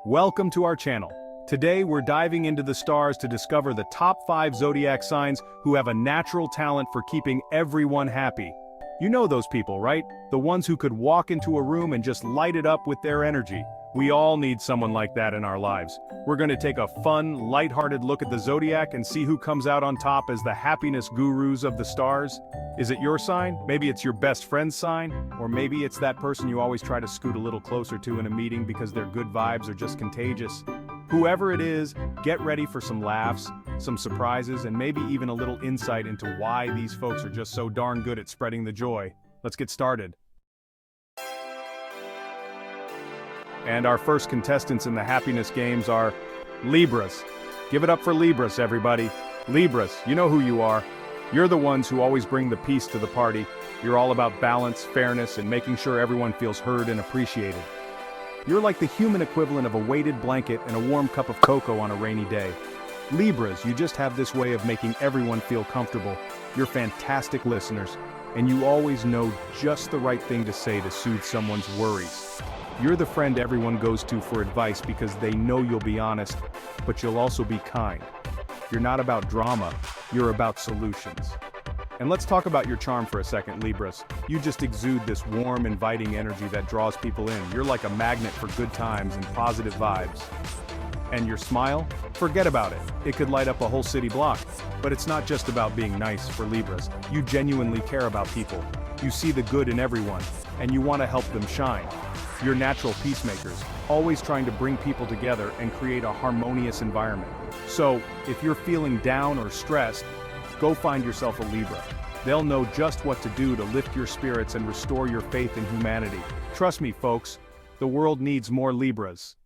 Welcome to our channel. Today we're diving into the stars to discover the top 5 zodiac signs who have a natural talent for keeping everyone happy. You know those people, right? The ones who could walk into a room and just light it up with their energy. We all need someone like that in our lives. We're going to take a fun, lighthearted look at the zodiac and see who comes out on top as the happiness gurus of the stars. Is it your sign? Maybe it's your best friend's sign? Or maybe it's that person you always try to scoot a little closer to in a meeting because their good vibes are just contagious. Whoever it is, get ready for some laughs, some surprises, and maybe even a little insight into why these folks are just so darn good at spreading the joy. Let's get started. And our first contestants in the happiness games are Libras. Give it up for Libras, everybody. Libras, you know who you are. You're the ones who always bring the peace to the party. You're all about balance, fairness, and making sure everyone feels heard and appreciated. You're like the human equivalent of a weighted blanket and a warm cup of cocoa on a rainy day. Libras, you just have this way of making everyone feel comfortable. You're fantastic listeners, and you always know just the right thing to say to soothe someone's worries. You're the friend everyone goes to for advice because they know you'll be honest, but you'll also be kind. You're not about drama, you're about solutions. And let's talk about your charm for a second, Libras. You just exude this warm, inviting energy that draws people in. You're like a magnet for good times and positive vibes. And your smile? Forget about it. It could light up a whole city block. But it's not just about being nice for Libras. You genuinely care about people. You see the good in everyone, and you want to help them shine. You're natural peacemakers, always trying to bring people together and create a harmonious environment. So, if you're feeling down or stressed, go find yourself a Libra. They'll know just what to do to lift your spirits and restore your faith in humanity. Trust me, folks, the world needs more Libras.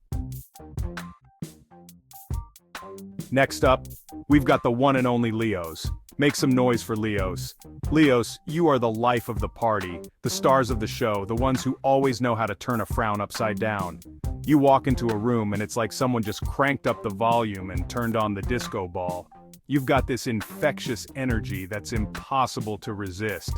Next up, we've got the one and only Leos. Make some noise for Leos. Leos, you are the life of the party, the stars of the show, the ones who always know how to turn a frown upside down. You walk into a room and it's like someone just cranked up the volume and turned on the disco ball. You've got this infectious energy that's impossible to resist.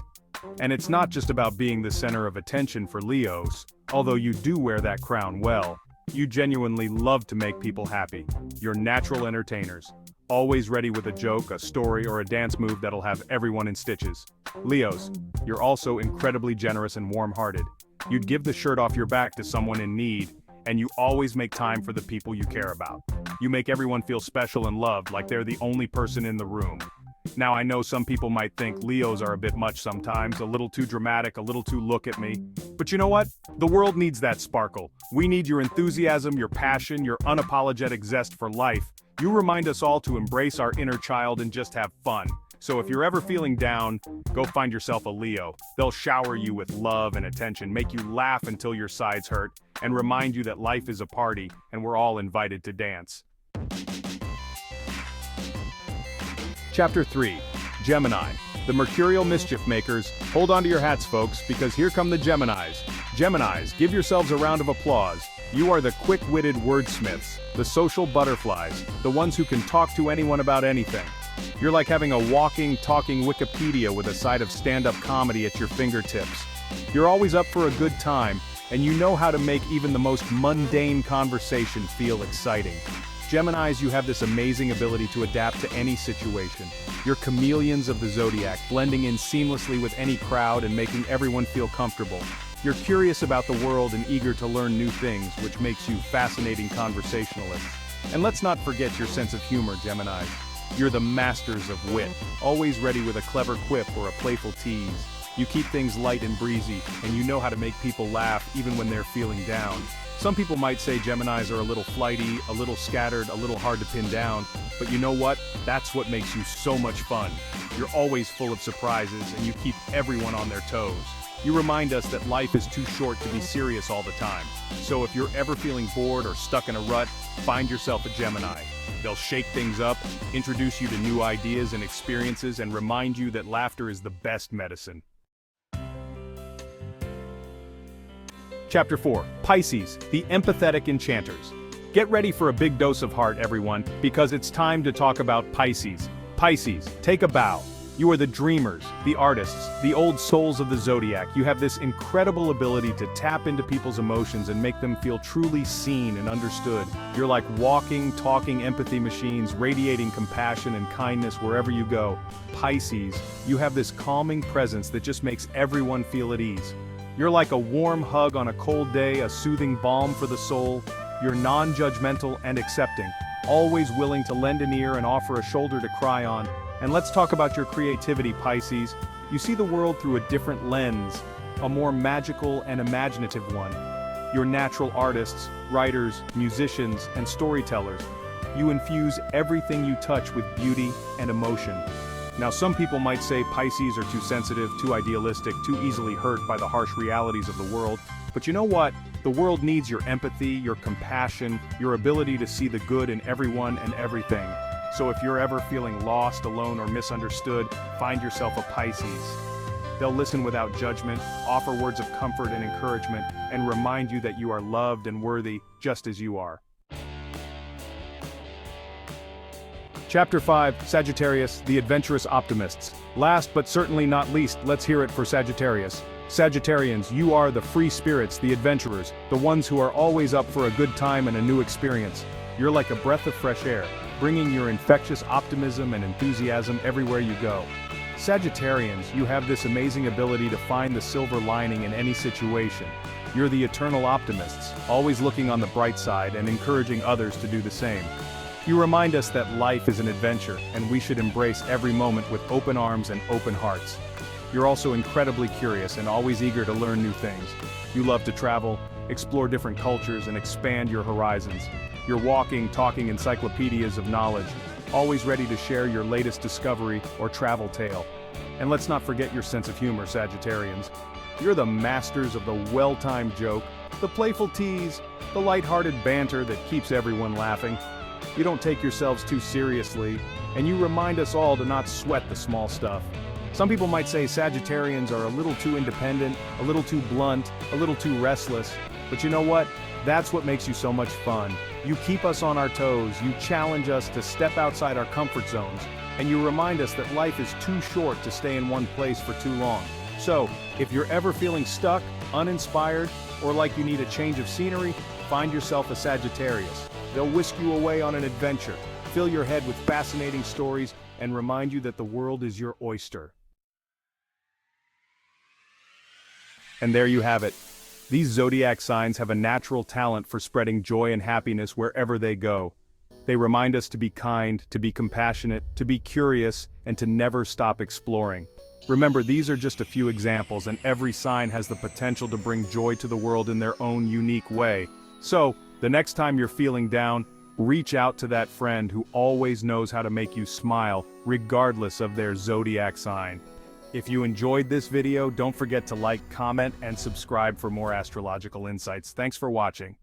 And it's not just about being the center of attention for Leos, although you do wear that crown well. You genuinely love to make people happy. You're natural entertainers, always ready with a joke, a story, or a dance move that'll have everyone in stitches. Leos, you're also incredibly generous and warm-hearted. You'd give the shirt off your back to someone in need, and you always make time for the people you care about. You make everyone feel special and loved, like they're the only person in the room. Now I know some people might think Leos are a bit much sometimes, a little too dramatic, a little too look at me. But you know what? The world needs that sparkle. We need your enthusiasm, your passion, your unapologetic zest for life. You remind us all to embrace our inner child and just have fun. So if you're ever feeling down, go find yourself a Leo. They'll shower you with love and attention, make you laugh until your sides hurt, and remind you that life is a party and we're all invited to dance. Chapter 3. Gemini. The mercurial mischief makers. Hold on to your hats, folks, because here come the Geminis. Geminis, give yourselves a round of applause. You are the quick-witted wordsmiths, the social butterflies, the ones who can talk to anyone about anything. You're like having a walking, talking Wikipedia with a side of stand-up comedy at your fingertips. You're always up for a good time, and you know how to make even the most mundane conversation feel exciting. Geminis, you have this amazing ability to adapt to any situation. You're chameleons of the zodiac, blending in seamlessly with any crowd and making everyone feel comfortable. You're curious about the world and eager to learn new things, which makes you fascinating conversationalists. And let's not forget your sense of humor, Geminis. You're the masters of wit, always ready with a clever quip or a playful tease. You keep things light and breezy, and you know how to make people laugh even when they're feeling down. Some people might say Geminis are a little flighty, a little scattered, a little hard to pin down, but you know what? That's what makes you so much fun. You're always full of surprises, and you keep everyone on their toes. You remind us that life is too short to be serious all the time. So if you're ever feeling bored or stuck in a rut, find yourself a Gemini. They'll shake things up, introduce you to new ideas and experiences, and remind you that laughter is the best medicine. Chapter 4. Pisces, the empathetic enchanters. Get ready for a big dose of heart, everyone, because it's time to talk about Pisces. Pisces, take a bow. You are the dreamers, the artists, the old souls of the Zodiac. You have this incredible ability to tap into people's emotions and make them feel truly seen and understood. You're like walking, talking empathy machines, radiating compassion and kindness wherever you go. Pisces, you have this calming presence that just makes everyone feel at ease. You're like a warm hug on a cold day, a soothing balm for the soul. You're non-judgmental and accepting, always willing to lend an ear and offer a shoulder to cry on. And let's talk about your creativity, Pisces. You see the world through a different lens, a more magical and imaginative one. You're natural artists, writers, musicians, and storytellers. You infuse everything you touch with beauty and emotion. Now, some people might say Pisces are too sensitive, too idealistic, too easily hurt by the harsh realities of the world. But you know what? The world needs your empathy, your compassion, your ability to see the good in everyone and everything. So if you're ever feeling lost, alone, or misunderstood, find yourself a Pisces. They'll listen without judgment, offer words of comfort and encouragement, and remind you that you are loved and worthy just as you are. Chapter 5, Sagittarius, the adventurous optimists. Last but certainly not least, let's hear it for Sagittarius. Sagittarians, you are the free spirits, the adventurers, the ones who are always up for a good time and a new experience. You're like a breath of fresh air, bringing your infectious optimism and enthusiasm everywhere you go. Sagittarians, you have this amazing ability to find the silver lining in any situation. You're the eternal optimists, always looking on the bright side and encouraging others to do the same. You remind us that life is an adventure, and we should embrace every moment with open arms and open hearts. You're also incredibly curious and always eager to learn new things. You love to travel, explore different cultures, and expand your horizons. You're walking, talking encyclopedias of knowledge, always ready to share your latest discovery or travel tale. And let's not forget your sense of humor, Sagittarians. You're the masters of the well-timed joke, the playful tease, the light-hearted banter that keeps everyone laughing. You don't take yourselves too seriously, and you remind us all to not sweat the small stuff. Some people might say Sagittarians are a little too independent, a little too blunt, a little too restless, but you know what? That's what makes you so much fun. You keep us on our toes, you challenge us to step outside our comfort zones, and you remind us that life is too short to stay in one place for too long. So, if you're ever feeling stuck, uninspired, or like you need a change of scenery, find yourself a Sagittarius. They'll whisk you away on an adventure, fill your head with fascinating stories, and remind you that the world is your oyster. And there you have it. These zodiac signs have a natural talent for spreading joy and happiness wherever they go. They remind us to be kind, to be compassionate, to be curious, and to never stop exploring. Remember, these are just a few examples, and every sign has the potential to bring joy to the world in their own unique way. So, the next time you're feeling down, reach out to that friend who always knows how to make you smile, regardless of their zodiac sign. If you enjoyed this video, don't forget to like, comment, and subscribe for more astrological insights. Thanks for watching.